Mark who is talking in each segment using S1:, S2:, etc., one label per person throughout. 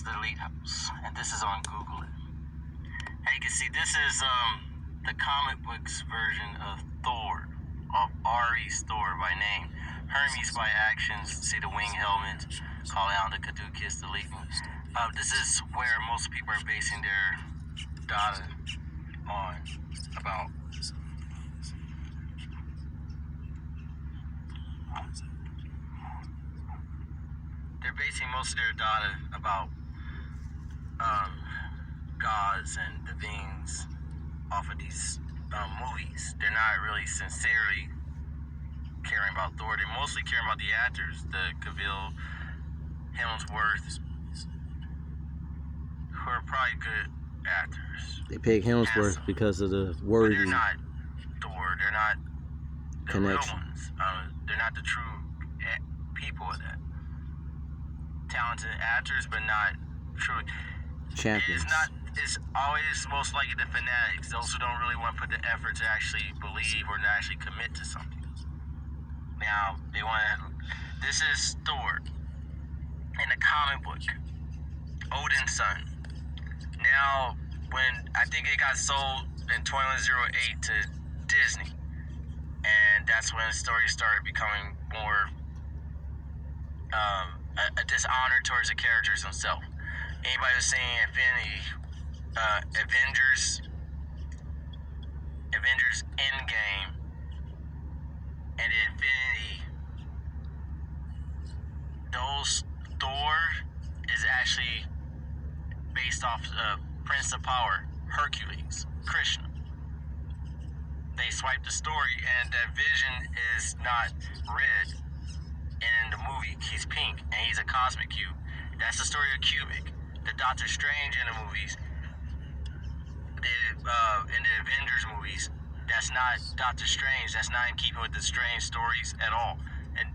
S1: is the Elite House, and this is on Google. Hey, you can see this is the comic books version of Thor, of Ares Thor by name, Hermes by actions. See the wing helmet, calling out the Caduceus, the Legion. This is where most people are basing their data on about. They're basing most of their data about gods and the beings off of these movies. They're not really sincerely caring about Thor. They're mostly caring about the actors, the Cavill, Hemsworth, who are probably good actors.
S2: They pick Hemsworth because of the word.
S1: They're not Thor. They're not the
S2: connection.
S1: real ones. They're not the true people of that. Talented actors, but not true
S2: Champions.
S1: It's always most likely the fanatics, those who don't really want to put the effort to actually believe or to actually commit to something. Now, they want to. This is Thor in the comic book, Odin's son. Now, when I think it got sold in 2108 to Disney, and that's when the story started becoming more a dishonor towards the characters themselves. Anybody who's seeing Avengers Endgame, and Infinity, those Thor is actually based off Prince of Power, Hercules, KRishna. They swiped the story, and that Vision is not red in the movie. He's pink, and he's a cosmic cube. That's the story of Cubic. The Doctor Strange in the movies, in the Avengers movies, that's not Doctor Strange. That's not in keeping with the Strange stories at all. And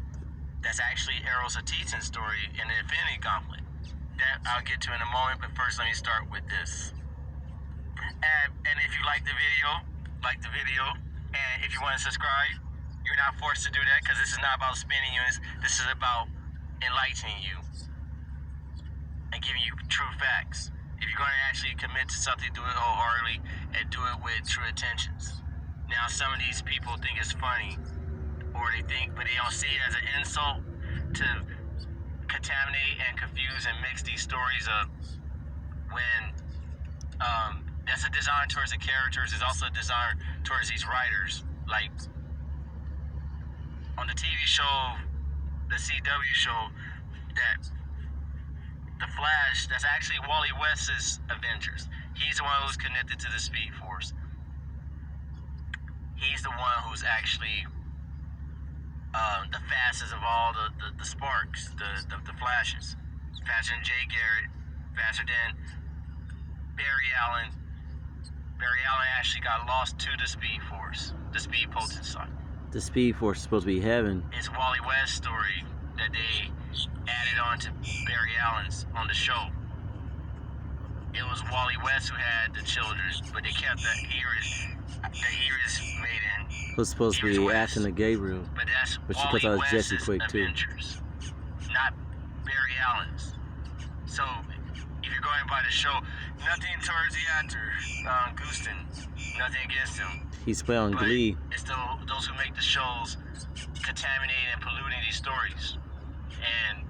S1: that's actually Eros Titan's story in the Infinity Gauntlet. That I'll get to in a moment, but first let me start with this. And if you like the video, and if you want to subscribe, you're not forced to do that, because this is not about spinning you. This is about enlightening you and giving you true facts. If you're going to actually commit to something, do it wholeheartedly and do it with true intentions. Now, some of these people think it's funny, or they don't see it as an insult to contaminate and confuse and mix these stories up, when that's a dishonor towards the characters. It's also a dishonor towards these writers. Like on the TV show, the CW show, that The Flash, that's actually Wally West's Avengers. He's the one who's connected to the Speed Force. He's the one who's actually the fastest of all the Sparks, the Flashes. Faster than Jay Garrett, faster than Barry Allen. Barry Allen actually got lost to the Speed Force, the Speed Potency.
S2: The Speed Force is supposed to be heaven.
S1: It's Wally West's story that they added on to Barry Allen's on the show. It was Wally West who had the children, but they kept the Iris maiden.
S2: It was supposed to be Ashton and Gabriel.
S1: But that's
S2: But she
S1: Wally
S2: puts out
S1: West's
S2: Jesse quick too.
S1: Avengers, not Barry Allen's. So if you're going by the show, nothing towards the actor, Gustin, nothing against him.
S2: He's playing
S1: But
S2: Glee.
S1: it's those who make the shows contaminating and polluting these stories. And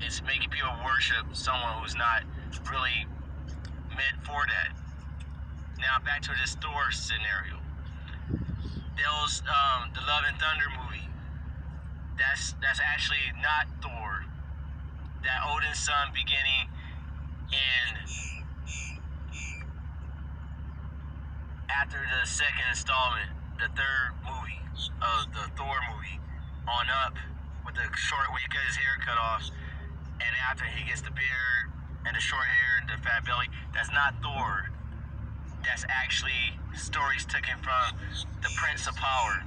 S1: it's making people worship someone who's not really meant for that. Now back to this Thor scenario. There was the Love and Thunder movie. That's actually not Thor. That Odin's son beginning in after the second installment, the third movie of the Thor movie on up, with the short where he cut his hair cut off, and after he gets the beard and the short hair and the fat belly, that's not Thor. That's actually stories taken from the Prince of Power.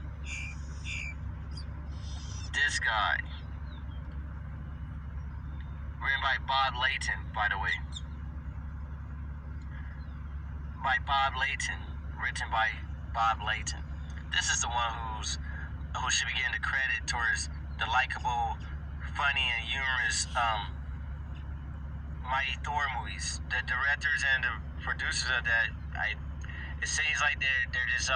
S1: This guy, written by Bob Layton, by the way. By Bob Layton, written by Bob Layton. This is the one who should be getting the credit towards the likable, funny, and humorous mighty Thor movies. The directors and the producers of that, it seems like they're just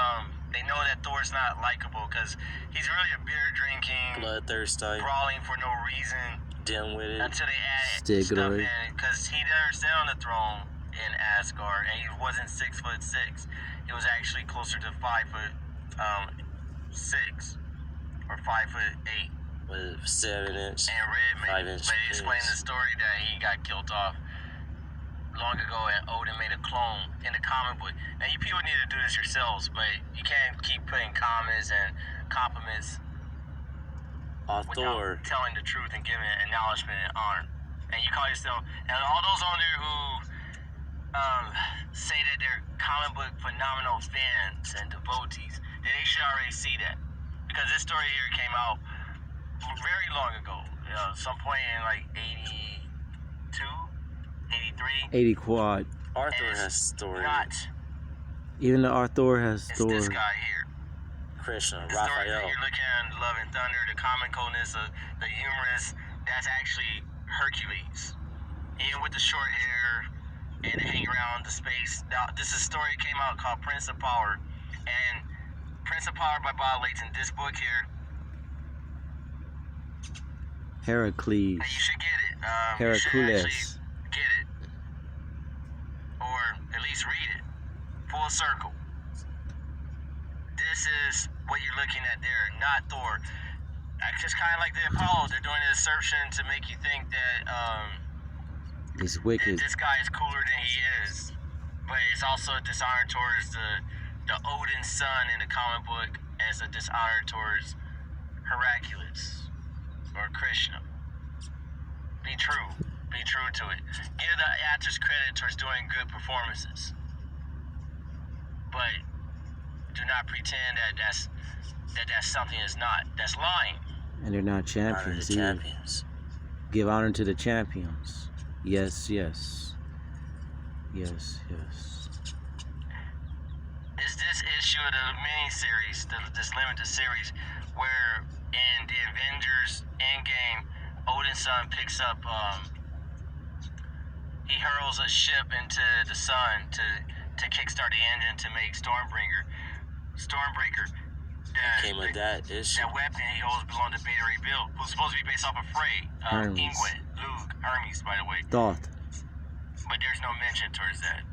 S1: they know that Thor's not likable because he's really a beer drinking,
S3: bloodthirsty,
S1: brawling for no reason,
S3: dim-witted,
S1: until they add
S2: Stick
S1: stuff
S2: right.
S1: in, because he never sat on the throne in Asgard, and he wasn't 6'6". He was actually closer to 5'6" or 5'8".
S3: with 7-inch,
S1: And Red
S3: 5-inch.
S1: but he explained the story that he got killed off long ago, and Odin made a clone in the comic book. Now, you people need to do this yourselves, but you can't keep putting comments and compliments without
S3: Thor.
S1: telling the truth and giving acknowledgement and honor. And you call yourself, and all those on there who say that they're comic book phenomenal fans and devotees, then they should already see that. Because this story here came out very long ago, some point in like 82, 83.
S2: 80 quad.
S3: Arthur has story.
S1: Not
S2: Even the Arthur has
S1: it's
S2: Thor.
S1: this guy here.
S3: KRishna,
S1: The story that
S3: Raphael.
S1: you're looking at, Love and Thunder, the comicalness, the humorous, that's actually Hercules. Even with the short hair and they hang around the space. Now, this is a story that came out called Prince of Power. And Prince of Power by Bob Layton. This book here,
S2: Heracles.
S1: and you should get it. You should
S2: Hercules.
S1: actually get it. Or at least read it. Full circle. This is what you're looking at there, not Thor. It's just kind of like the Apollo. They're doing an assertion to make you think that
S2: He's
S1: that
S2: wicked.
S1: this guy is cooler than he is. But it's also a dishonor towards the Odin son in the comic book as a dishonor towards Hercules or Krishna. Be true. Be true to it. Give the actors credit towards doing good performances. But do not pretend that that's something it's not. That's lying.
S2: And they're not
S3: Honor
S2: champions
S3: the
S2: either.
S3: champions.
S2: Give honor to the champions. Yes, yes. Yes, yes.
S1: Is this issue of the mini-series, this limited series, where in the Avengers Endgame, Odin's son picks up, he hurls a ship into the sun to kickstart the engine to make Stormbreaker.
S3: Came with that issue.
S1: That weapon he holds belonged to Beta Ray Bill, who's supposed to be based off of Frey,
S2: Hermes.
S1: Ingwe, Luke, Hermes, by the way.
S2: ThoTh.
S1: But there's no mention towards that.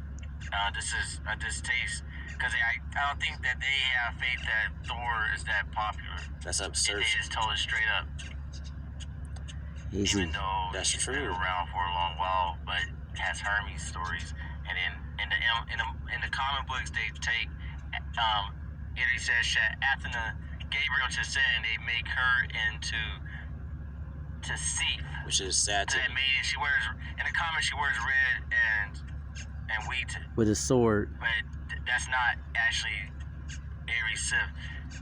S1: This is a distaste, because I don't think that they have faith that Thor is that popular.
S3: That's
S1: They
S3: absurd.
S1: just told it straight up.
S2: Easy.
S1: Even though
S3: That's
S1: he's
S3: true.
S1: been around for a long while, but has Hermes stories. And then in the comic books, they take it says that Athena, Gabriel to sin, they make her into Seif.
S3: Which is Saturn.
S1: That maiden, she wears in the comics she wears red and wheat,
S2: With a sword.
S1: but that's not actually Ares Sif.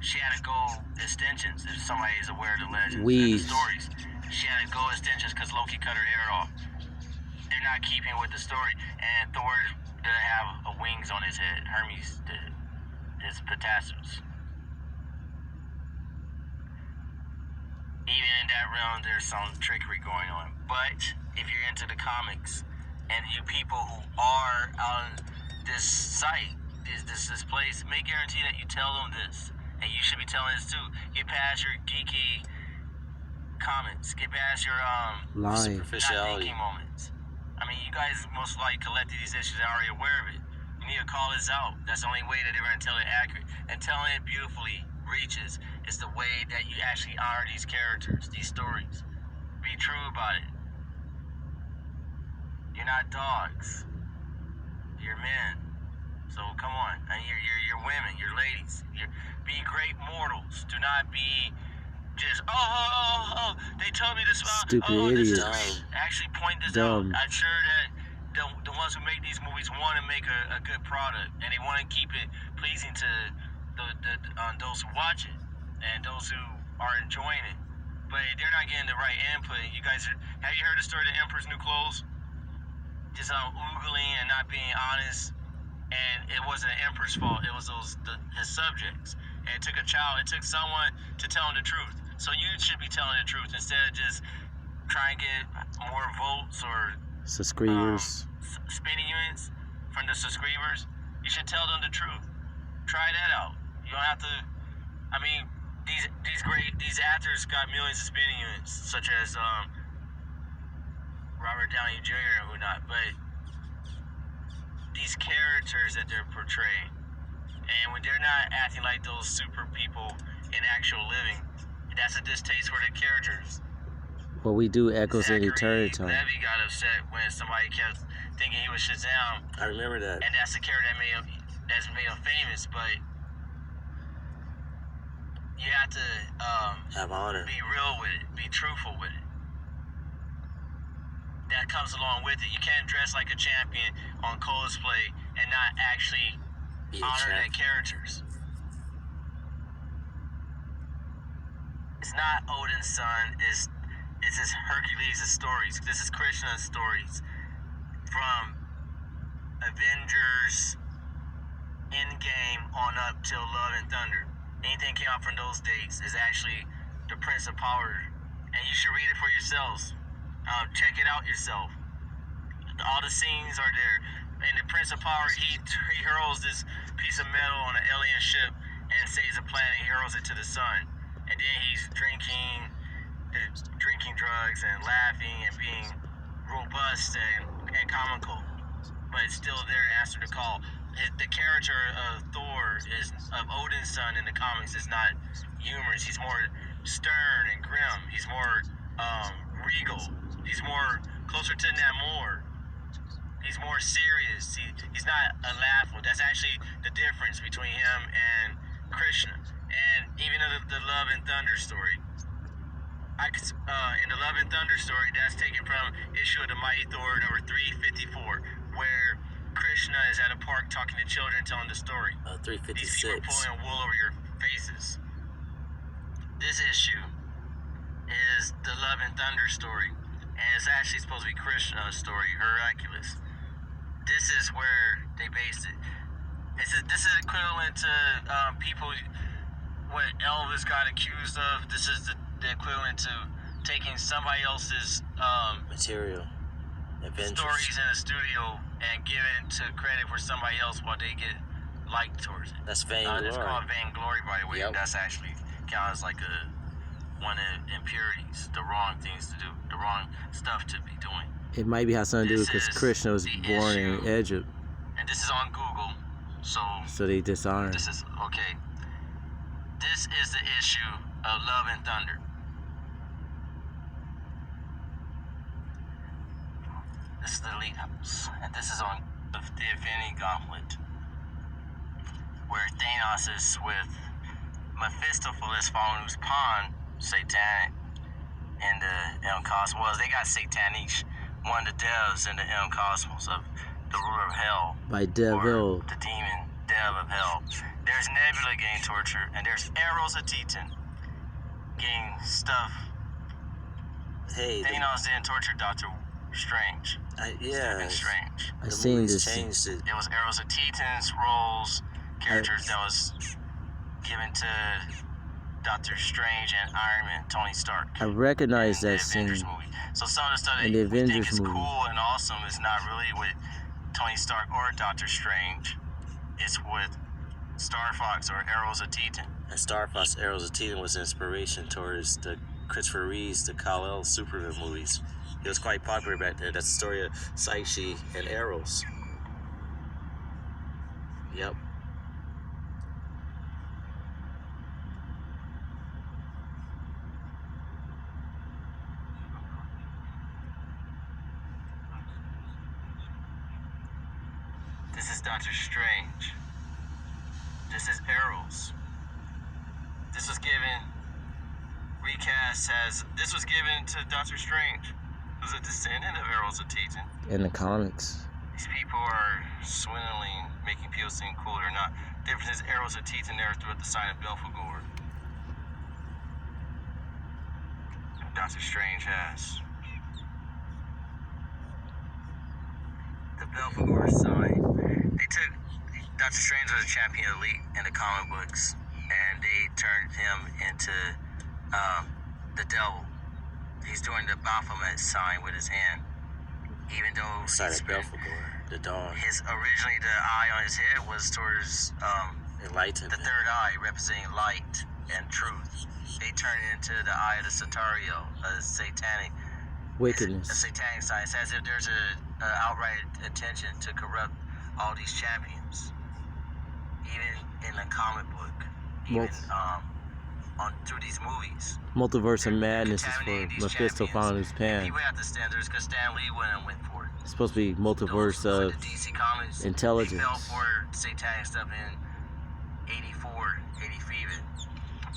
S1: She had to go extensions. If somebody is aware of the legends and the
S2: Weaves.
S1: stories, she had to go extensions because Loki cut her hair off. They're not keeping with the story, and Thor didn't have wings on his head. Hermes did. His potassiums. Even in that realm, there's some trickery going on. But if you're into the comics, and you people who are on this site, this place, make guarantee that you tell them this, and you should be telling this too. Get past your geeky comments. Get past your
S2: Lying.
S1: not
S3: Superficiality.
S1: thinking moments. I mean, you guys most likely collected these issues and are already aware of it. You need to call this out. That's the only way that they're going to tell it accurate. And telling it beautifully reaches is the way that you actually honor these characters, these stories. Be true about it. You're not dogs. You're men. So come on. And you're women. You're ladies. Be great mortals. Do not be just, they told me this about,
S2: Stupid
S1: this is
S2: idiots.
S1: great. Actually point this
S2: Dumb.
S1: out. I'm sure that the ones who make these movies want to make a good product, and they want to keep it pleasing to those who watch it and those who are enjoying it. But they're not getting the right input. You guys have you heard the story of the Emperor's New Clothes? Just oogling and not being honest. And it wasn't the Emperor's fault. It was his subjects. And it took someone to tell him the truth. So you should be telling the truth instead of just trying to get more votes or
S2: Subscribers.
S1: Spinning units from the subscribers, you should tell them the truth. Try that out. You don't have to. I mean, these actors got millions of spinning units, such as Robert Downey Jr. and whatnot. But these characters that they're portraying, and when they're not acting like those super people in actual living, that's a distaste for the characters.
S2: What we do echoes in eternity time.
S1: Levy got upset when somebody kept thinking he was Shazam.
S3: I remember that.
S1: And that's the character that's made him famous, but you have to
S3: Have honor.
S1: be real with it, be truthful with it. That comes along with it. You can't dress like a champion on cosplay and not actually
S3: Be a
S1: honor
S3: champ.
S1: their characters. It's not Odin's son, it's his Hercules' stories. This is Krishna's stories from Avengers Endgame on up till Love and Thunder. Anything came out from those dates is actually the Prince of Power, and you should read it for yourselves. Check it out yourself. All the scenes are there. And the Prince of Power, he hurls this piece of metal on an alien ship and saves a planet. He hurls it to the sun, and then he's drinking drugs and laughing and being robust and comical, but it's still there to answer the call. The character of Thor of Odin's son in the comics is not humorous. He's more stern and grim. He's more regal. He's more closer to Namor. He's more serious. He's not a laughable. That's actually the difference between him and Krishna. And even the Love and Thunder story. In the Love and Thunder story, that's taken from issue of the Mighty Thor number 354, where Krishna is at a park talking to children, telling the story.
S3: 356.
S1: These people are pulling wool over your faces. This issue is the Love and Thunder story, and it's actually supposed to be Krishna's story, Hercules. This is where they based it. This is equivalent to people, what Elvis got accused of. This is the equivalent to taking somebody else's
S3: Material. Avengers.
S1: stories in a studio and giving to credit for somebody else while they get liked towards it.
S3: That's vainglory.
S1: It's called vainglory, by the way.
S3: Yep.
S1: That's actually counted as like one of the impurities, the wrong things to do, the wrong stuff to be doing.
S2: It might be have something to do
S1: This
S2: because
S1: is
S2: Krishna was
S1: the
S2: born in
S1: issue.
S2: Egypt,
S1: And this is on Google,
S2: so they dishonored.
S1: this is okay. This is the issue of Love and Thunder. This is the Elite House, and this is on the Infinity Gauntlet, where Thanos is with Mephistopheles following whose pawn, Satanic, in the M Cosmos. They got Satanic, one of the devs in the M Cosmos of the ruler of hell.
S2: By
S1: Or
S2: Devil.
S1: the demon, dev of hell. There's Nebula getting tortured, and there's Arrows of Titan getting stuff.
S3: Hey,
S1: Thanos didn't torture Doctor Strange.
S3: yeah.
S1: Stephen Strange.
S2: I
S3: The
S2: seen
S3: movies
S2: this.
S3: changed it.
S1: There was Arrows of Titans, roles, characters that was given to Doctor Strange and Iron Man, Tony Stark.
S2: I recognize
S1: in the
S2: that scene.
S1: Avengers movie. So some of the stuff that
S2: In the
S1: we think
S2: Avengers
S1: is
S2: movie.
S1: cool and awesome is not really with Tony Stark or Doctor Strange. It's with Star Fox or Arrows of Titan.
S3: And Star Fox Arrows of Titan was inspiration towards the Christopher Reeve's, the Kal-El Superman movies. It was quite popular back then. That's the story of Psyche and Arrows. Yep.
S1: This is Doctor Strange. This is Arrows. This was given, recast as, this was given to Doctor Strange, who's a descendant of Arrows of Titan.
S2: In the comics.
S1: These people are swindling, making people seem cool or not. The difference is Arrows of Titan there through at the sign of Belphegor. Doctor Strange has the Belphegor sign. They took Doctor Strange was a champion elite in the comic books, and they turned him into the devil. He's doing the Baphomet sign with his hand. even though
S3: Started Belphegor, the dawn,
S1: originally the eye on his head was towards
S3: enlightenment.
S1: the third eye, representing light and truth. They turned it into the eye of the Satario, a satanic
S2: Wickedness.
S1: a satanic science, as if there's a outright intention to corrupt all these champions, even in the comic book, even through these movies.
S2: Multiverse of Madness is for
S1: Contaminating these
S2: Mephisto
S1: champions.
S2: found his
S1: And
S2: pan.
S1: people have to stand there because Stan Lee went for it.
S2: It's supposed to be multiverse
S1: Those
S2: of
S1: the DC comics,
S2: intelligence.
S1: They fell for satanic stuff in 84, 80 even.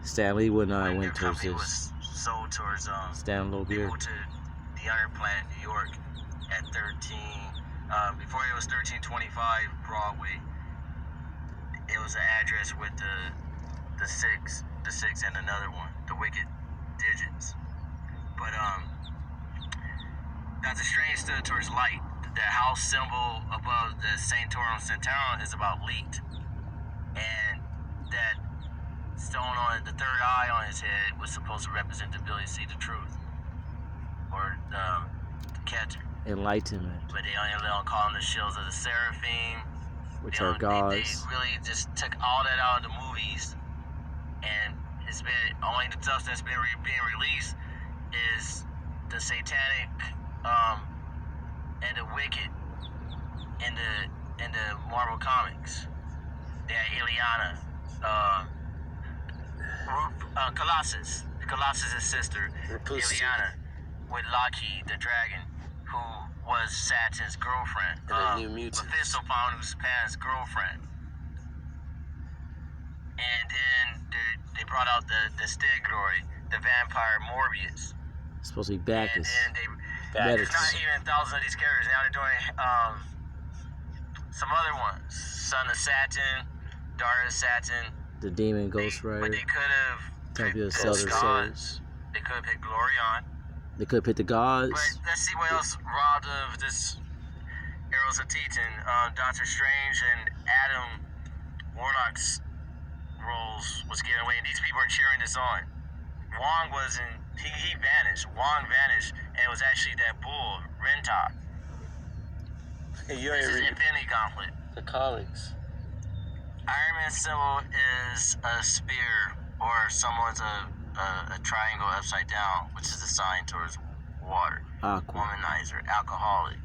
S2: Stan Lee would not
S1: When
S2: went
S1: their
S2: towards
S1: company
S2: this.
S1: was sold towards
S2: Stan Little
S1: they
S2: Beard.
S1: moved to the other planet, New York, at before it was 1325 Broadway. It was an address with the six and another one, the wicked digits. But that's a strange stood towards light. The house symbol above the Sanctorum Centaurum is about light, and that stone on the third eye on his head was supposed to represent the ability to see the truth, or the catcher.
S2: Enlightenment,
S1: But they don't call them the shields of the seraphim,
S2: which
S1: they
S2: are
S1: don't-
S2: gods.
S1: They really just took all that out of the movies, and it's been only the stuff that's been being released is the satanic and the wicked in the Marvel comics. They had Ileana, Colossus' sister,
S3: Rapusi.
S1: Ileana, with Loki the dragon, who was Satin's girlfriend.
S3: And the New Mutants.
S1: Mephisto found who's Pan's girlfriend. And then they brought out the Stegoid, the vampire Morbius.
S2: It's supposed to be
S1: And
S2: Bacchus.
S1: then
S2: Bacchus.
S1: there's not even thousands of these characters. Now they're doing some other ones. Son of Saturn, daughter of Saturn.
S2: The demon Ghost
S1: But
S2: Rider.
S1: they could have
S2: Champion of
S1: picked
S2: Southern
S1: gods.
S2: Souls.
S1: They could have picked Glorion.
S2: They could pick the gods.
S1: But let's see what else robbed of this Arrows of Titan. Doctor Strange and Adam Warlock's roles was given away, and these people are cheering this on. Wong wasn't, he vanished. Wong vanished, and it was actually that bull, Rentok.
S3: You
S1: This
S3: ain't
S1: is
S3: read
S1: Infinity Gauntlet.
S3: the comics.
S1: Iron Man's symbol is a spear, or someone's a triangle upside down, which is a sign towards water.
S2: Aqua.
S1: Womanizer, alcoholic.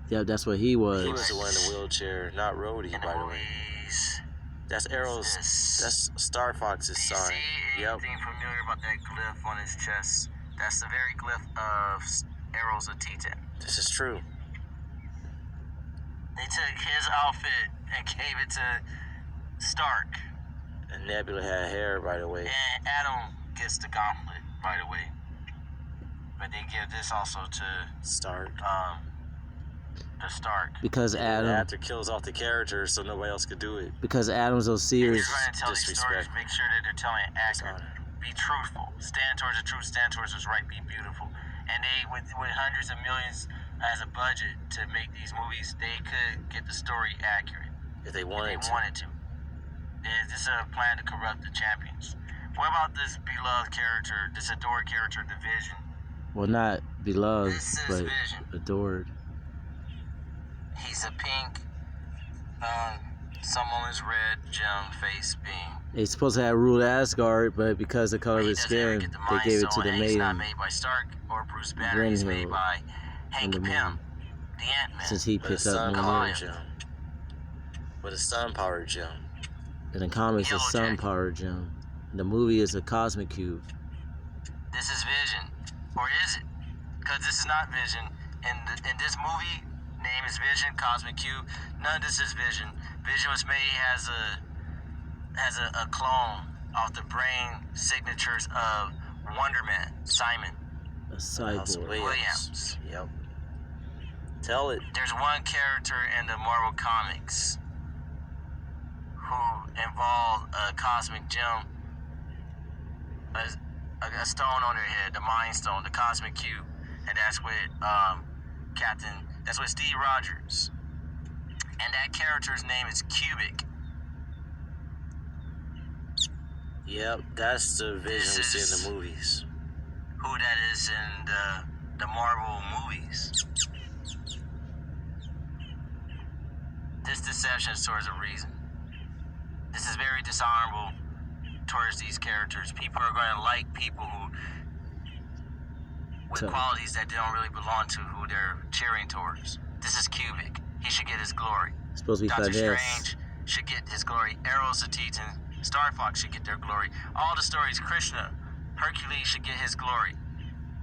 S2: Yeah, that's what he was.
S3: He was the one in the wheelchair, not Rhodey,
S1: In the
S3: by the way.
S1: movies.
S3: That's Arrow's. That's Star Fox's
S1: Do you
S3: sign.
S1: see
S3: Yep.
S1: anything familiar about that glyph on his chest? That's the very glyph of Arrows of Titan.
S3: This is true.
S1: They took his outfit and gave it to Stark.
S3: And Nebula had hair, by the way.
S1: And Adam gets the gauntlet, by the way. But they give this also to
S3: Stark.
S1: the Stark.
S2: Because
S3: And
S2: Adam.
S3: after kills off the character, so nobody else could do it.
S2: Because Adam's
S1: And
S2: Osiris.
S1: he's going to tell these stories,
S3: disrespect.
S1: make sure that they're telling it accurate.
S3: Dishonor.
S1: Be truthful. Stand towards the truth. Stand towards what's right. Be beautiful. And they, with hundreds of millions as a budget to make these movies, they could get the story accurate
S3: If they
S1: if
S3: wanted
S1: they
S3: to.
S1: wanted to. This is a plan to corrupt the champions. What about this beloved character, this adored character, the Vision?
S2: Well, not beloved,
S1: This is
S2: but
S1: Vision.
S2: adored.
S1: He's a pink, some woman's red gem face being.
S2: They supposed to have ruled Asgard, but because of the color of
S1: He
S2: his
S1: doesn't ever
S2: skin,
S1: get the
S2: they
S1: Mind
S2: gave it to
S1: Stone,
S2: the
S1: and he's not
S2: maiden.
S1: made by Stark or Bruce Banner. He's made
S2: Grenhild
S1: by Hank
S2: and the
S1: Pym,
S2: moon.
S1: the Ant-Man.
S2: Since he
S3: With a
S2: picked up
S3: sun
S2: Mjolnir.
S3: power gem. With a sun power gem.
S2: In the comics, a
S1: Yellow
S2: sun
S1: Jacket.
S2: power gem. The movie is a cosmic cube.
S1: This is Vision, or is it? Because this is not Vision. In this movie, name is Vision, Cosmic Cube. None of this is Vision. Vision was made as a clone of the brain signatures of Wonder Man, Simon.
S2: A
S3: House
S2: cyborg.
S1: Williams.
S3: Yep. Tell it.
S1: There's one character in the Marvel Comics who involved a cosmic gem, a stone on their head, the Mind Stone, the Cosmic Cube, and that's with that's with Steve Rogers, and that character's name is Cubic.
S3: Yep. That's the Vision we
S1: This
S3: see
S1: is-
S3: in the movies.
S1: Who that is in the the Marvel movies. This deception is towards a reason. This is very dishonorable towards these characters. People are going to like people who, with qualities that they don't really belong to, who they're cheering towards. This is Cubic. He should get his glory.
S2: It's supposed to be
S1: Doctor
S2: finesse.
S1: Strange should get his glory. Arrows of Titan, Star Fox should get their glory. All the stories, Krishna, Hercules should get his glory.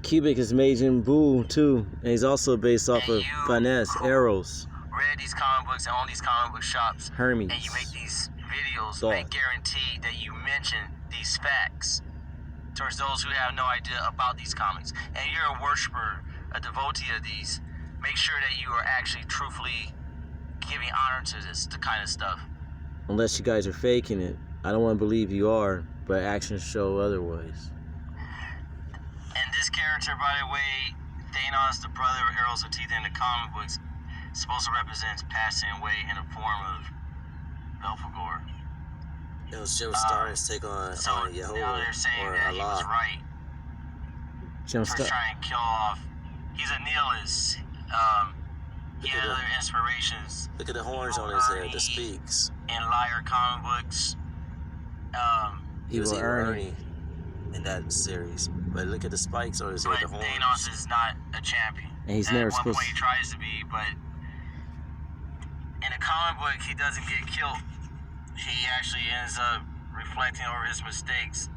S2: Cubic is Majin Buu too, and he's also based off of finesse, arrows.
S1: Read these comic books and own these comic book shops,
S2: Hermes.
S1: and you make these videos,
S2: ThoTh.
S1: they guarantee that you mention these facts towards those who have no idea about these comics. And you're a worshiper, a devotee of these. Make sure that you are actually truthfully giving honor to this kind of stuff.
S2: Unless you guys are faking it. I don't want to believe you are, but actions show otherwise.
S1: And this character, by the way, Thanos, the brother of Arrows of Teeth in the comic books, is supposed to represent passing away in the form of Belphegor.
S3: It was Jim Starr's take on
S1: Now
S3: Yehovah
S1: they're saying
S3: or
S1: that he was
S3: Allah.
S1: right for trying to kill off. He's a nihilist. He had other inspirations.
S3: Look at the horns on his head, the speaks.
S1: In Liar comic books.
S3: He was
S2: Evil
S3: Ernie in that series. But look at the spikes on his head,
S1: But
S3: the horns.
S1: Thanos is not a champion.
S2: And he's
S1: At
S2: never
S1: one
S2: supposed
S1: point he tries to be, but in the comic book he doesn't get killed. He actually ends up reflecting over his mistakes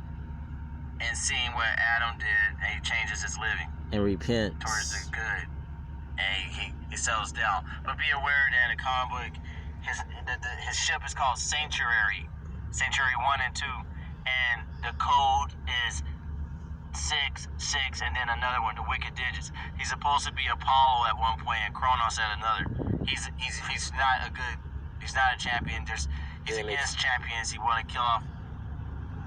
S1: and seeing what Adam did, and he changes his living
S2: and repent.
S1: towards the good, and he settles down. But be aware that in the comic book, his ship is called Sanctuary 1 and 2, and the code is 6, and then another one, the wicked digits. He's supposed to be Apollo at one point and Kronos at another. He's not a champion. He's against champions. He want to kill off.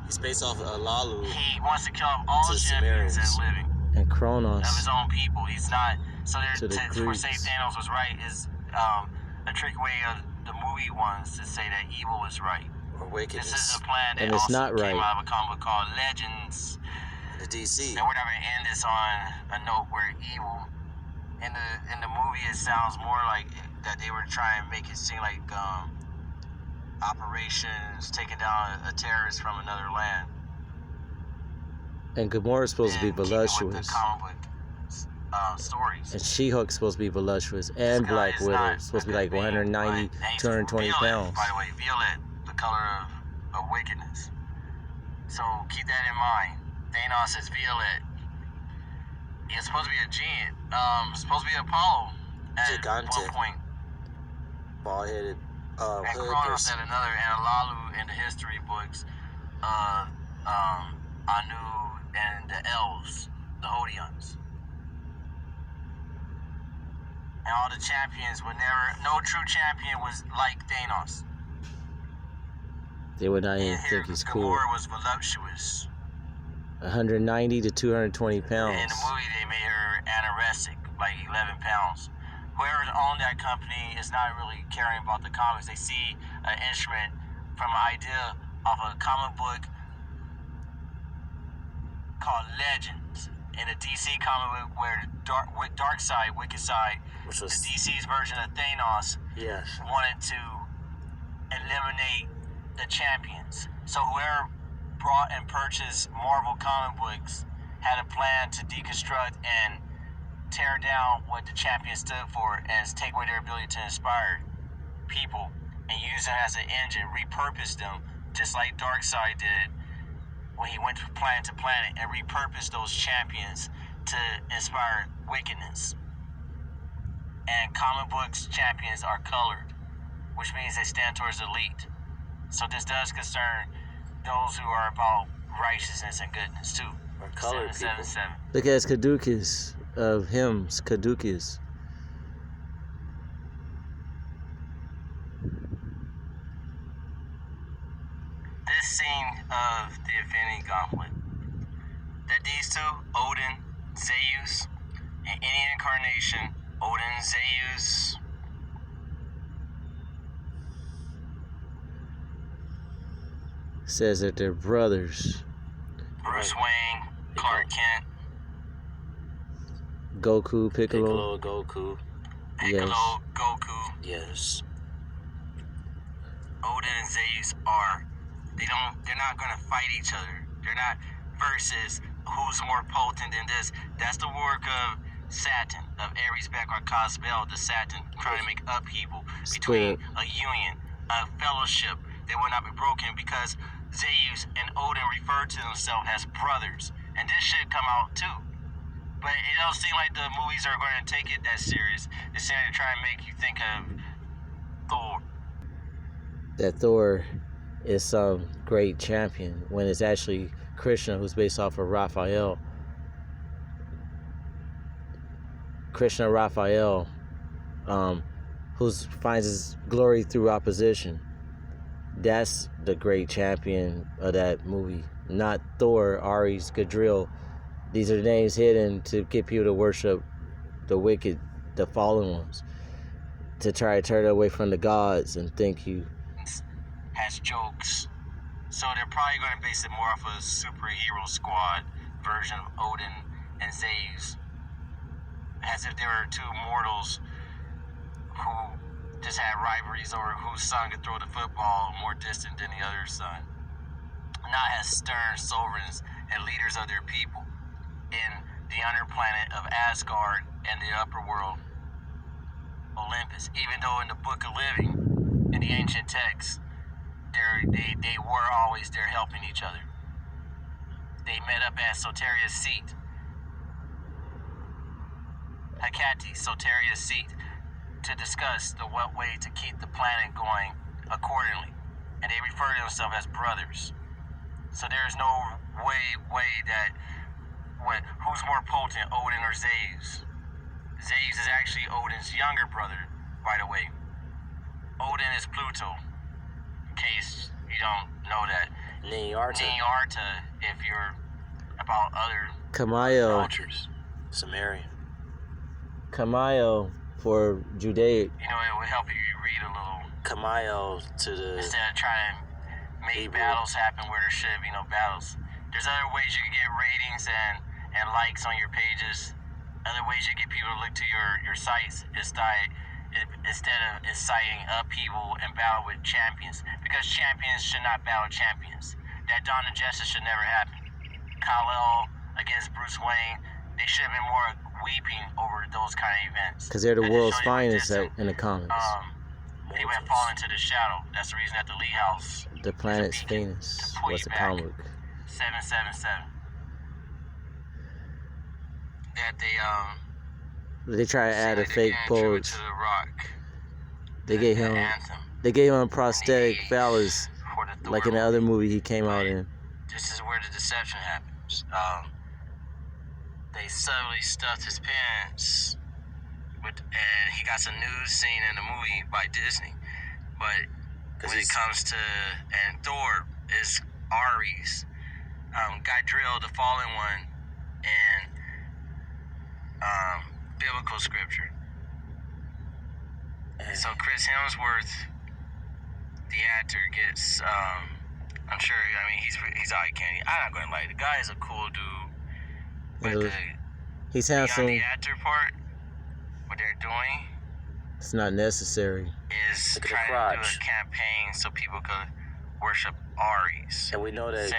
S3: He's based off of Alalu.
S1: He wants to kill off all
S3: To
S1: champions that
S3: Sumerians.
S1: living
S2: And
S1: of
S2: Kronos.
S1: his own people. He's not. So
S2: To the
S1: for
S2: Greeks.
S1: say Thanos was right is a trick way of the movie ones to say that evil is right.
S3: Or
S1: This
S3: wickedness.
S1: is a plan that
S2: And it's
S1: also
S2: not
S1: came
S2: right.
S1: out of a comic book called Legends.
S3: The DC.
S1: And we're not gonna end this on a note where evil. In the movie, it sounds more like that they were trying to make it seem like operations taking down a terrorist from another land.
S2: And Gamora's supposed to be
S1: And keeping with
S2: voluptuous.
S1: the comic book stories.
S2: And She-Hulk's supposed to be voluptuous. And
S1: This guy
S2: Black
S1: is
S2: Widow
S1: not
S2: supposed to be
S1: a
S2: like
S1: good being,
S2: 190,
S1: but he's
S2: 220
S1: violet,
S2: pounds.
S1: By the way, violet, the color of wickedness. So keep that in mind. Thanos is violet. He's supposed to be a giant. Supposed to be Apollo at
S3: Gigante.
S1: one point.
S3: Bald-headed
S1: And
S3: hood
S1: Kronos
S3: person.
S1: at another. And Alalu in the history books. Anu and the elves, the Hodians. And all the champions were never. No true champion was like Thanos.
S2: They would not even
S1: And here,
S2: think he's cool.
S1: Gamora was voluptuous.
S2: 190 to 220 pounds.
S1: In the movie, they made her anorexic, like 11 pounds. Whoever owned that company is not really caring about the comics. They see an instrument from an idea of a comic book called Legends. In a DC comic book where Dark Side, Wicked Side,
S3: Which
S1: the
S3: was,
S1: DC's version of Thanos,
S3: yes.
S1: wanted to eliminate the champions. So whoever brought and purchased Marvel comic books had a plan to deconstruct and tear down what the champions stood for and take away their ability to inspire people and use them as an engine, repurpose them, just like Darkseid did when he went from planet to planet and repurposed those champions to inspire wickedness. And comic books champions are colored, which means they stand towards elite. So this does concern those who are about righteousness and goodness too.
S3: Or colored
S1: 777.
S2: Look at his Caduceus of hymns, Caduceus.
S1: This scene of the Infinity Gauntlet, that these two, Odin, Zeus, in any incarnation, Odin, Zeus,
S2: Says that they're brothers.
S1: Bruce Wayne, Clark Kent,
S2: Goku, Piccolo.
S3: Goku.
S2: Yes.
S1: Piccolo, Goku,
S3: Yes.
S1: Odin and Zeus they're not gonna fight each other. They're not versus who's more potent than this. That's the work of Saturn, of Ares backward Cosbel, the Saturn, trying to make upheaval between a union, a fellowship that will not be broken, because Zeus and Odin refer to themselves as brothers. And this should come out too. But it don't seem like the movies are going to take it that serious. They're saying to try and make you think of Thor.
S2: That Thor is some great champion, when it's actually Krishna, who's based off of Raphael. Krishna Raphael, who finds his glory through opposition. That's the great champion of that movie, not Thor, Ares, Gadriel. These are names hidden to get people to worship the wicked, the fallen ones, to try to turn away from the gods and think you.
S1: Has jokes. So they're probably going to base it more off a superhero squad version of Odin and Zeus. As if they were two mortals who just had rivalries over whose son could throw the football more distant than the other son. Not as stern sovereigns and leaders of their people in the underplanet of Asgard and the upper world, Olympus. Even though in the Book of Living, in the ancient texts, they were always there helping each other. They met up at Soteria's seat. Hecate, Soteria's seat, to discuss the what way to keep the planet going accordingly. And they refer to themselves as brothers. So there's no way that who's more potent, Odin or Zeus? Zeus is actually Odin's younger brother, by the way. Odin is Pluto, in case you don't know that. Niarta, if you're about other cultures.
S3: Sumerian.
S2: Kamayo for Judaic.
S1: You know, it would help you read a little.
S3: Kamayo to the...
S1: Instead of trying to make battles happen where there should be no battles. There's other ways you can get ratings and likes on your pages. Other ways you get people to look to your sites instead of inciting upheaval and battle with champions. Because champions should not battle champions. That Dawn of Justice should never happen. Kal-El against Bruce Wayne, they should have been more weeping over those kind of events.
S2: Because they're the world's finest in the comics.
S1: They went fall into the shadow. That's the reason that the Lee House,
S2: the planet's Venus, was a comic.
S1: 777. That
S2: they try to add a fake pose.
S1: To the rock.
S2: They gave him prosthetic phallus, like in the other movie he came out in.
S1: This is where the deception happens. They subtly stuffed his pants, and he got some nude scene in the movie by Disney. But when it comes to, and Thor is Ares, Gadriel, the fallen one, and biblical scripture. And so Chris Hemsworth, the actor, gets, I'm sure, I mean, he's eye candy. I'm not going to lie, the guy is a cool dude. But
S2: he's handsome.
S1: The actor part, what they're doing,
S2: it's not necessary.
S1: Is trying to do a campaign so people could worship Ares.
S3: And we know that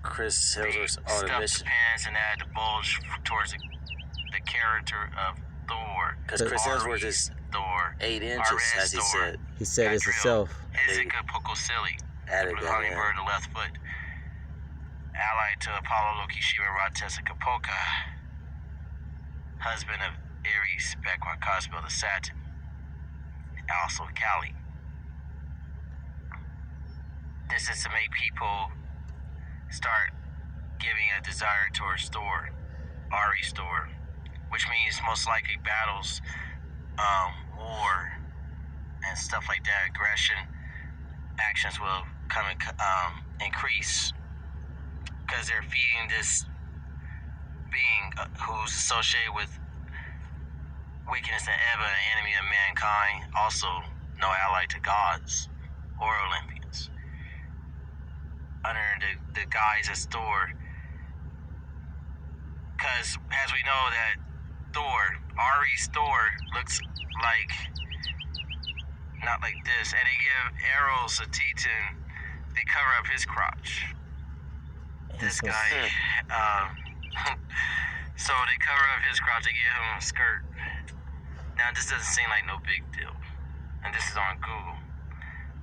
S3: Chris Hemsworth's on a mission.
S1: The pants and add the bulge towards the character of Thor.
S3: Because Chris Hemsworth is
S1: Thor.
S3: 8 inches, as he said.
S2: He said it's himself.
S1: Isika Pokosili.
S3: Added
S1: the
S3: that,
S1: hummingbird, the left foot. Allied to Apollo, Loki, Shiva, Ra, Tessica, Poka. Husband of Ares, backward Cosbel, the Saturn. Also Kali. This is to make people start giving a desire towards Thor, Ares Thor, which means most likely battles, war, and stuff like that, aggression, actions will come and increase, because they're feeding this being who's associated with wickedness and ever, an enemy of mankind, also no ally to gods or Olympians. Under the guise of Thor, because as we know that Thor, Ares Thor, looks like, not like this, and they give arrows a Titan, they cover up his crotch. This guy, so they cover up his crotch, they give him a skirt. Now this doesn't seem like no big deal, and this is on Google.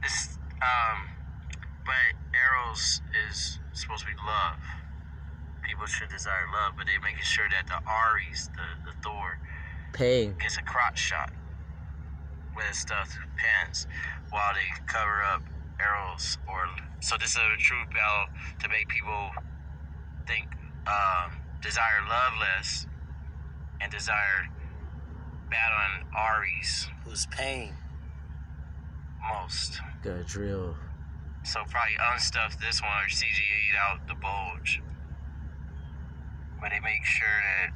S1: This, but Eros is supposed to be love. People should desire love, but they're making sure that the Ares, the Thor,
S2: Pain.
S1: gets a crotch shot with his stuffed pants while they cover up Eros. So this is a true battle to make people think, desire love less and desire battling Ares
S3: Who's pain?
S1: most.
S2: Got drill.
S1: So probably unstuff this one or CGA'd out the bulge. But they make sure that,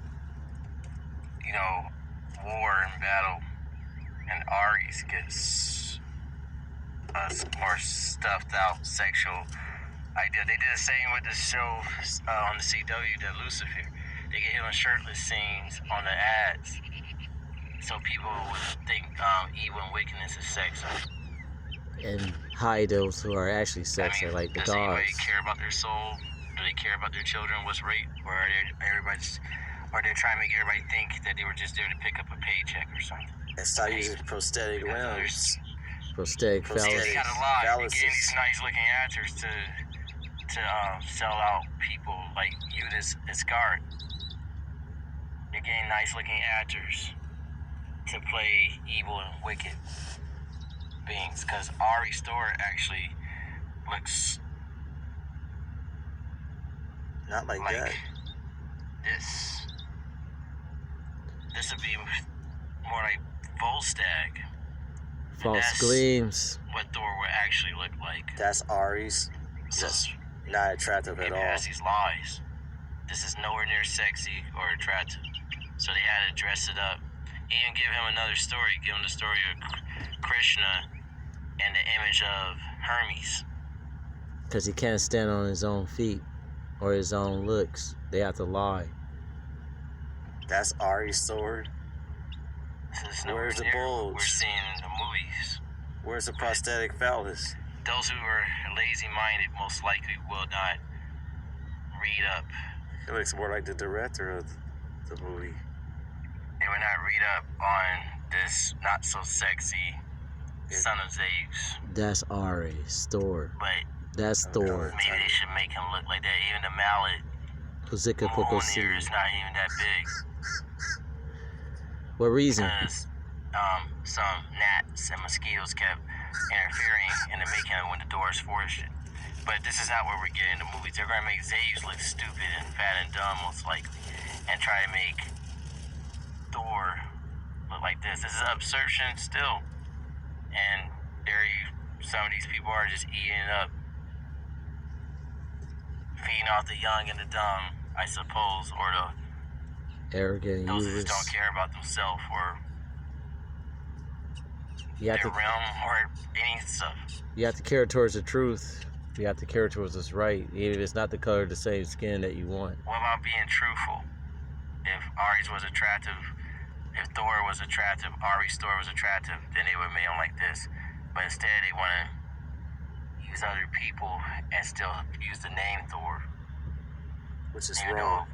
S1: you know, war and battle and Ares gets a more stuffed out sexual idea. They did the same with the show on the CW, the Lucifer. They get him in shirtless scenes on the ads. So people would think evil and wickedness is sex.
S2: And hide those who are actually sex, like the
S1: does anybody
S2: gods.
S1: care about their soul? Do they care about their children? What's right? Or are they trying to make everybody think that they were just there to pick up a paycheck or something?
S3: And start using prosthetic limbs.
S2: Prosthetic
S1: They
S2: phallus.
S1: gotta lie. They
S3: Phalluses.
S1: getting these nice looking actors to sell out people like Judas Iscariot. They're getting nice looking actors to play evil and wicked beings, because Ares Thor actually looks
S3: Not like that.
S1: this. This would be more like Volstagg.
S2: False
S1: That's
S2: gleams.
S1: what Thor would actually look like.
S3: That's Ares.
S1: This
S3: Not attractive
S1: they
S3: at all.
S1: pass these lies. This is nowhere near sexy or attractive. So they had to dress it up. Even give him another story. Give him the story of Krishna and the image of Hermes.
S2: Because he can't stand on his own feet or his own looks. They have to lie.
S3: That's Ares' sword.
S1: This is nowhere
S3: Where's the
S1: near what
S3: bulge?
S1: we're seeing in the movies.
S3: Where's the prosthetic phallus?
S1: Those who are lazy-minded most likely will not read up.
S3: It looks more like the director of the movie.
S1: They will not read up on this not-so-sexy son of Zeus.
S2: That's Ares, Thor.
S1: But
S2: That's Thor.
S1: maybe they should make him look like that. Even the mallet
S2: Huzika Pokosi.
S1: Mjolnir is not even that big.
S2: What reason?
S1: Because some gnats and mosquitoes kept interfering in the making of when the doors forced it. But this is not where we're getting the movies. They're going to make Zeus look stupid and fat and dumb, most likely, and try to make Thor look like this. This is absorption still. And some of these people are just eating it up, feeding off the young and the dumb, I suppose, or
S2: Arrogant,
S1: those who
S2: useless.
S1: just don't care about themselves or
S2: You have
S1: their
S2: to,
S1: realm or any stuff.
S2: you have to care towards the truth. You have to care towards what's right, even if it's not the color of the same skin that you want.
S1: What about being truthful? If Ares was attractive, if Thor was attractive, Ares Thor was attractive, then they would have made him like this. But instead, they want to use other people and still use the name Thor.
S3: Which is
S1: Even
S3: wrong.
S1: though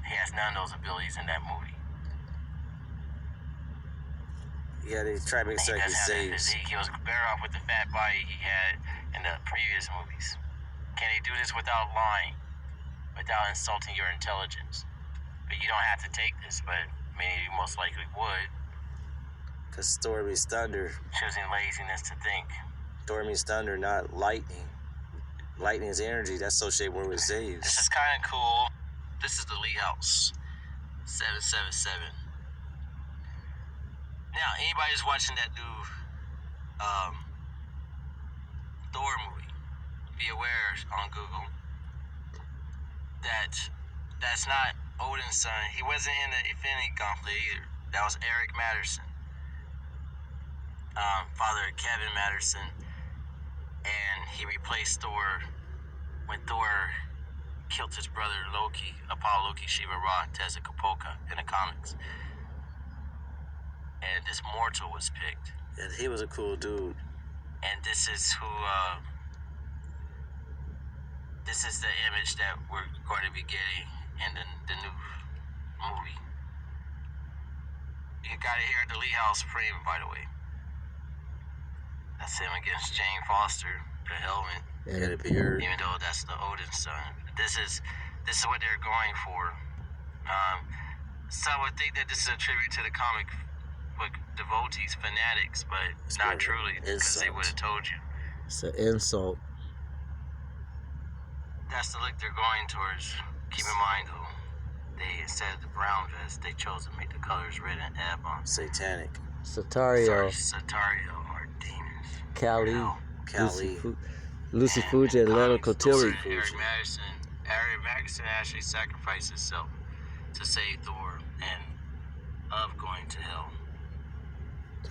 S1: he has none of those abilities in that movie.
S3: Yeah, they try to make
S1: He
S3: it like
S1: doesn't
S3: it's
S1: have that
S3: Zeus.
S1: physique. He was better off with the fat body he had in the previous movies. Can they do this without lying? Without insulting your intelligence? But you don't have to take this, but many of you most likely would.
S3: Because Thor means thunder.
S1: Choosing laziness to think.
S3: Thor means thunder, not lightning. Lightning is energy. That's associated more with
S1: This
S3: Zeus.
S1: is kind of cool. This is the Lee House. 777. Now, anybody who's watching that new Thor movie, be aware on Google that that's not Odin's son. He wasn't in the Infinity Gauntlet either. That was Eric Matterson, father of Kevin Matterson, and he replaced Thor when Thor killed his brother Loki, Apollo Loki, Shiva Ra, Tezcatlipoca in the comics.
S2: and this mortal was picked.
S3: And he was a cool dude.
S2: And this is who, this is the image that we're going to be getting in the new movie. You got it here at the Lee House frame, by the way. That's him against Jane Foster, the helmet.
S3: And a beard.
S2: Even though that's the Odin's son. This is what they're going for. Some would think that this is a tribute to the comic book devotees, fanatics, but it's not truly, because they would have told you.
S3: It's an insult.
S2: That's the look they're going towards. Keep in mind, though, they, instead of the brown vest, they chose to make the colors red and ebon.
S3: Satanic.
S2: Satario are demons.
S3: Kali.
S2: Lucy Fuji and Leonard Cotilli.
S3: Eric
S2: Madison actually sacrificed himself to save Thor and of going to hell.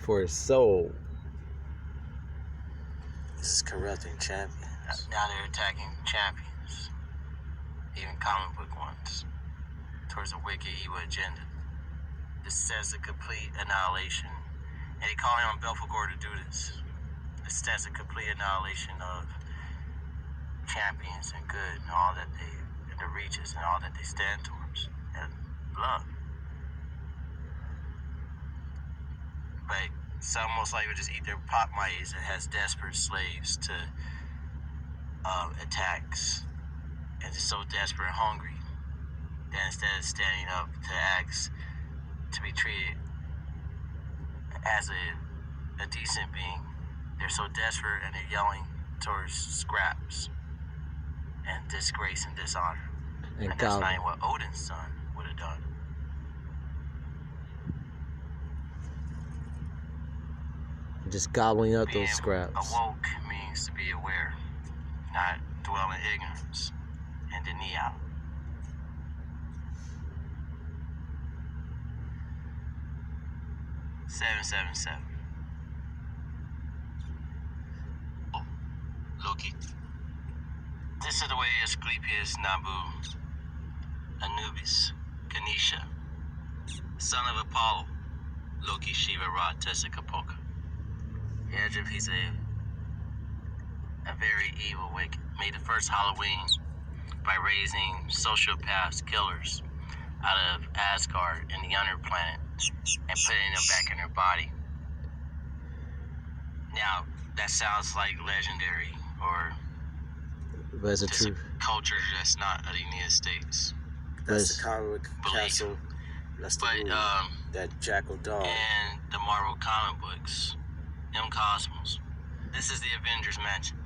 S2: For his soul.
S3: This is corrupting champions.
S2: Now they're attacking champions. Even comic book ones. Towards a wicked evil agenda. This says a complete annihilation. And they calling on Belphegor to do this. This says a complete annihilation of champions and good and all that they, and the reaches and all that they stand towards. And love. But some most likely would just eat their pot mice and has desperate slaves to attacks. And just so desperate and hungry that instead of standing up to ask to be treated as a decent being, they're so desperate and they're yelling towards scraps and disgrace and dishonor. And that's not even what Odin's son would have done.
S3: Just gobbling up those scraps.
S2: Awoke means to be aware, not dwell in ignorance and denial. $777. Loki. This is the way Asclepius Nabu, Anubis, Ganesha, son of Apollo, Loki, Shiva, Ra, Tessicapoca. Imagine if he's a very evil wicked. Made the first Halloween by raising sociopaths, killers, out of Asgard and the Under Planet and putting them back in their body. Now, that sounds like legendary or
S3: That's a
S2: just
S3: true.
S2: a culture that's not of the United States.
S3: That's the comic castle. That's the movie. That jackal dog.
S2: And the Marvel comic books, M Cosmos. This is the Avengers Mansion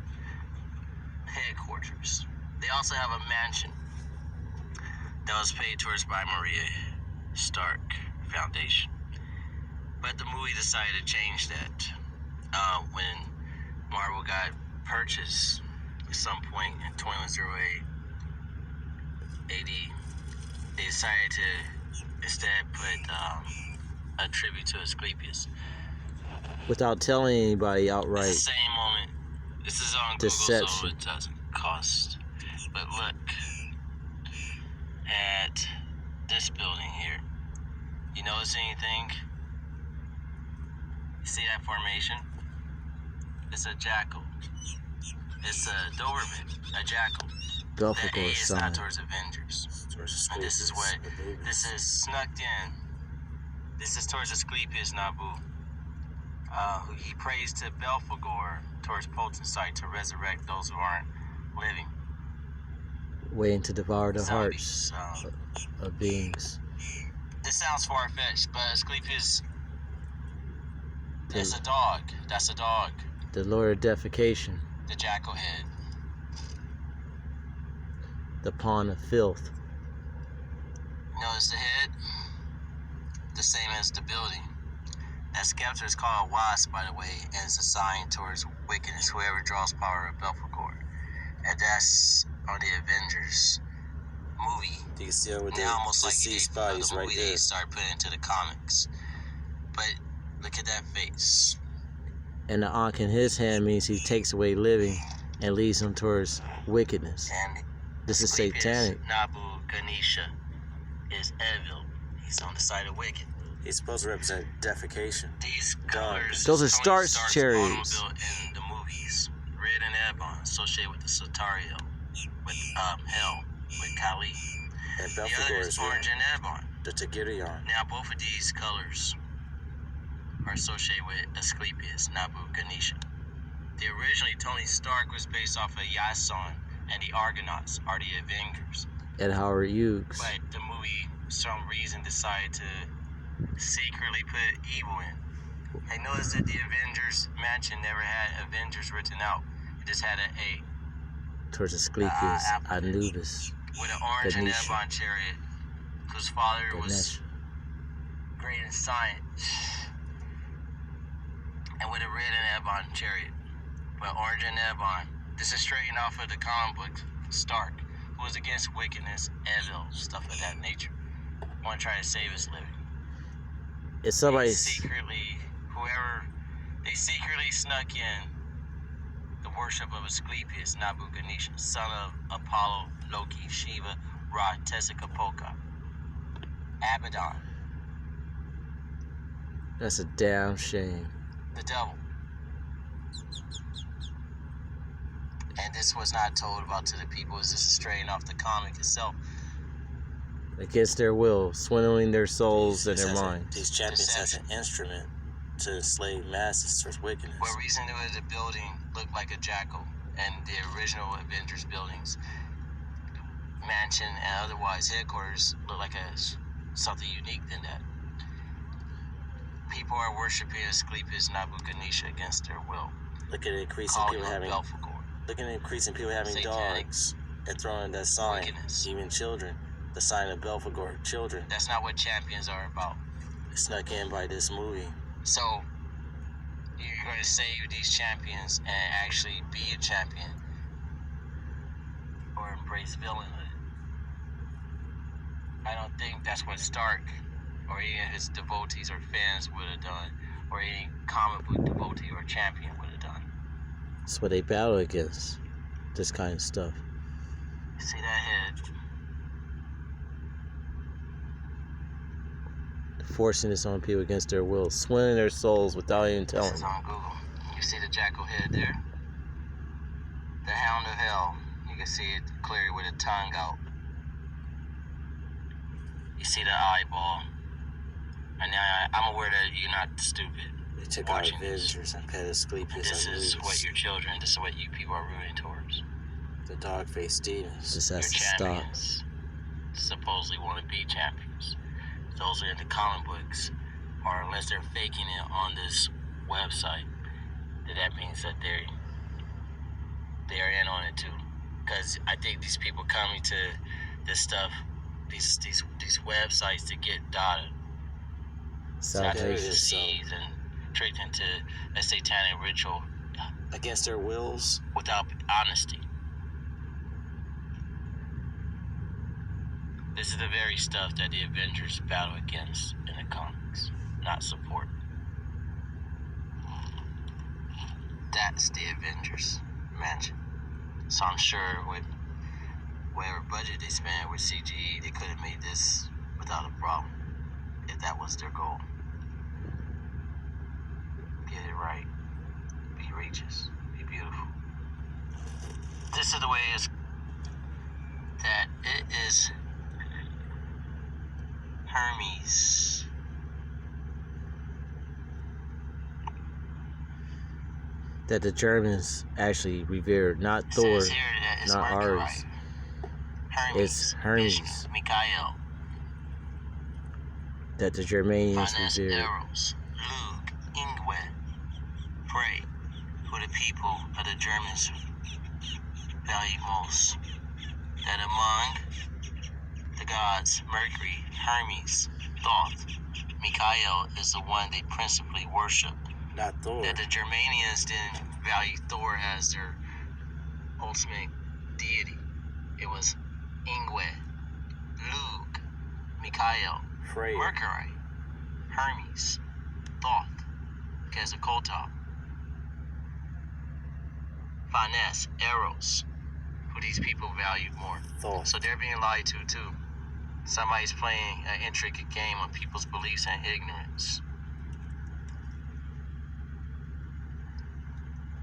S2: headquarters. They also have a mansion that was paid towards by Maria Stark Foundation. But the movie decided to change that when Marvel got purchased at some point in 2108 AD. They decided to instead put a tribute to Asclepius.
S3: Without telling anybody outright.
S2: It's the same moment. This is on
S3: Deception.
S2: Google, so it doesn't cost. But look at this building here. You notice anything? You see that formation? It's a jackal. It's a Doberman, a jackal. That A is not towards Avengers. And this is what, this is snuck in. This is towards Asclepius Nabu. Who he prays to Belphegor towards Potensight to resurrect those who aren't living.
S3: Waiting to devour the
S2: Zombies,
S3: hearts of beings.
S2: This sounds far-fetched, but Asclepius is a dog. That's a dog.
S3: The Lord of Defecation.
S2: The jackal head.
S3: The pawn of filth.
S2: Notice the head? The same as the building. That scepter is called a wasp, by the way, and it's a sign towards wickedness, whoever draws power of Belphegor. And that's on the Avengers movie.
S3: You can see with the
S2: almost like
S3: deceased bodies right there.
S2: They start putting into the comics. But look at that face.
S3: And the Ankh in his hand means he takes away living and leads him towards wickedness.
S2: And
S3: This is satanic.
S2: Nabu Ganesha is evil. He's on the side of wicked.
S3: He's supposed to represent defecation.
S1: These colors,
S2: Those are
S1: Tony
S2: Stark's
S1: Stark's
S2: chariots.
S1: automobile in the movies. Red and Ebon, associated with the Satariel, with Hell, with Kali.
S3: And
S1: The other
S3: Belphegor
S1: is
S3: is
S1: orange and Ebon.
S3: the Tegirion.
S1: Now, both of these colors are associated with Asclepius, Nabu, Ganesha. Originally, Tony Stark was based off of Yason, and the Argonauts are the Avengers.
S2: And Howard Hughes.
S1: But the movie, for some reason, decided to secretly put evil in. I noticed that the Avengers mansion never had Avengers written out. It just had an A.
S2: Towards Asclepius, Anubis,
S1: With an orange and
S2: Ganesha.
S1: Ebon chariot, whose father was
S2: Ganesha.
S1: great in science. And with a red and Ebon chariot. But orange and Ebon. This is straightened off of the comic book Stark, who was against wickedness, evil, stuff of that nature. Want to try to save his living.
S2: It's somebody's.
S1: They secretly snuck in the worship of Asclepius, Nabu, Ganesha, son of Apollo, Loki, Shiva, Ra, Tezcatlipoca, Abaddon,
S2: That's a damn shame.
S1: the devil. And this was not told about to the people. It's just straying off the comic itself.
S2: Against their will, swindling their souls and their minds.
S3: These champions has an instrument to enslave masses towards wickedness.
S1: What reason was the building looked like a jackal, and the original Avengers buildings, mansion and otherwise headquarters, look like something unique than that. People are worshiping Asclepius, Nabu, Ganesha against their will.
S3: Look at increasing people having. Look at increasing people having
S1: Satanic
S3: dogs and throwing that sign.
S1: wickedness.
S3: Even children, the sign of Belphegor. Children.
S1: That's not what champions are about.
S3: It's snuck in by this movie.
S1: So you're going to save these champions and actually be a champion, or embrace villainhood. I don't think that's what Stark or any of his devotees or fans would have done, or any comic book devotee or champion would have done.
S2: That's what they battle against. This kind of stuff.
S1: You see that head?
S2: Forcing this on people against their will. Swindling their souls without even telling
S1: This is
S2: them.
S1: on Google. You see the jackal head there? The Hound of Hell. You can see it clearly with a tongue out. You see the eyeball. And now I'm aware that you're not stupid.
S3: They took out Avengers and pet Asclepius.
S1: This is what your children, this is what you people are rooting towards.
S3: The dog-faced demons.
S2: This
S1: Your
S2: has to stop.
S1: champions supposedly want to be champions. Those are in the comic books, or unless they're faking it on this website, that means that they're in on it too. Because I think these people coming to this stuff, these websites to get data,
S2: Salvation.
S1: seeds and tricked into a satanic ritual
S3: Against their wills.
S1: without honesty. This is the very stuff that the Avengers battle against in the comics, not support. That's the Avengers mansion. So I'm sure with whatever budget they spent with CGE, they could have made this without a problem, if that was their goal. Get it right. Be righteous. Be beautiful. This is the way it's that it is Hermes.
S2: That the Germans actually revered, not
S1: It
S2: Thor,
S1: says here that it's
S2: not
S1: Mercury.
S2: ours.
S1: Hermes.
S2: It's Hermes.
S1: Vishnu, Michael.
S2: That the Germanians
S1: Finance
S2: revered.
S1: Eros. Lug. Ingwe. Pray for the people of the Germans value most. That among the gods, Mercury, Hermes, Thoth, Michael is the one they principally worship.
S3: Not Thor.
S1: That the Germanians didn't value Thor as their ultimate deity. It was Ingwe, Lug, Michael,
S3: Freya.
S1: Mercury, Hermes, Thoth, Quetzalcoatl, Finesse, Eros, who these people valued more.
S3: Thoth.
S1: So they're being lied to too. Somebody's playing an intricate game on people's beliefs and ignorance.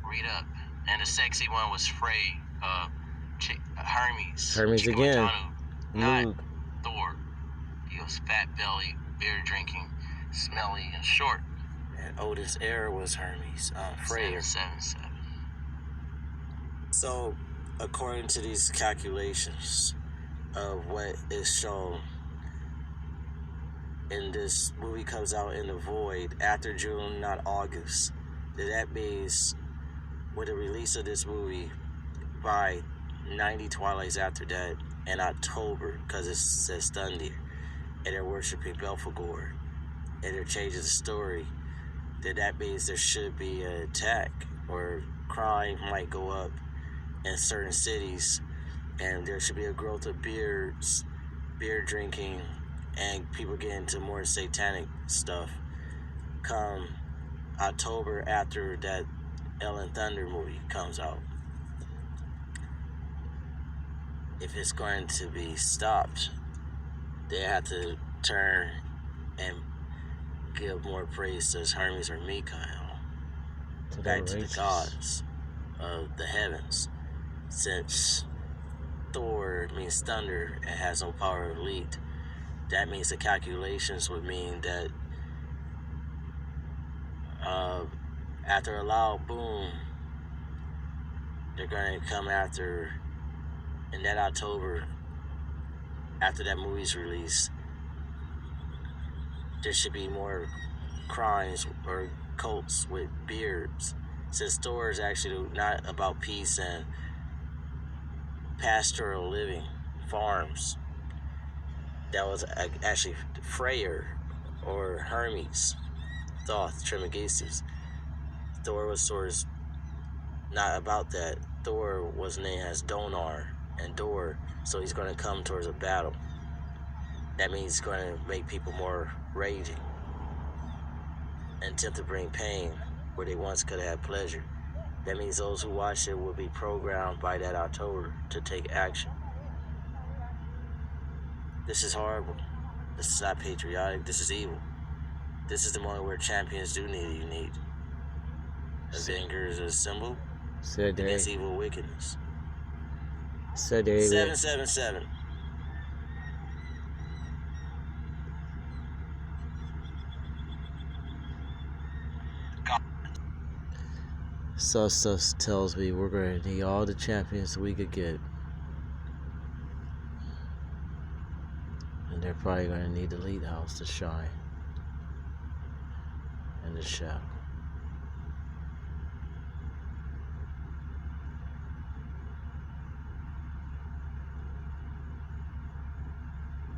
S1: Read up. And the sexy one was Frey, Hermes.
S2: Hermes
S1: Chico
S2: again.
S1: Matanu, not
S2: Moog.
S1: Thor. He was fat belly, beer drinking, smelly, and short.
S3: And Odin's heir was Hermes, Freyr.
S1: 777.
S3: So, according to these calculations of what is shown, and this movie comes out in the void after June, not August, then that means with the release of this movie by 90 Twilights after that in October, because it says Thunder, and they're worshiping Belphegor, and they're changing the story, then that means there should be an attack, or crime might go up in certain cities, and there should be a growth of beer drinking, and people get into more satanic stuff come October after that Ellen Thunder movie comes out. If it's going to be stopped, they have to turn and give more praise to Hermes or Michael, back to the gods of the heavens, since Thor means thunder and has no power of lead. That means the calculations would mean that after a loud boom, they're going to come after, in that October, after that movie's release, there should be more crimes or cults with beards, since Thor is actually not about peace and pastoral living, farms. That was actually Freyr or Hermes, Thoth, Trismegistus. Thor was sort of not about that. Thor was named as Donar and Dor, so he's going to come towards a battle. That means he's going to make people more raging and attempt to bring pain where they once could have had pleasure. That means those who watch it will be programmed by that October to take action. This is horrible. This is not patriotic. This is evil. This is the moment where champions do need a unite. Avengers assemble against evil wickedness. 777.
S2: Sus tells me we're going to need all the champions we could get. And they're probably going to need the lead house to shine in the shadow.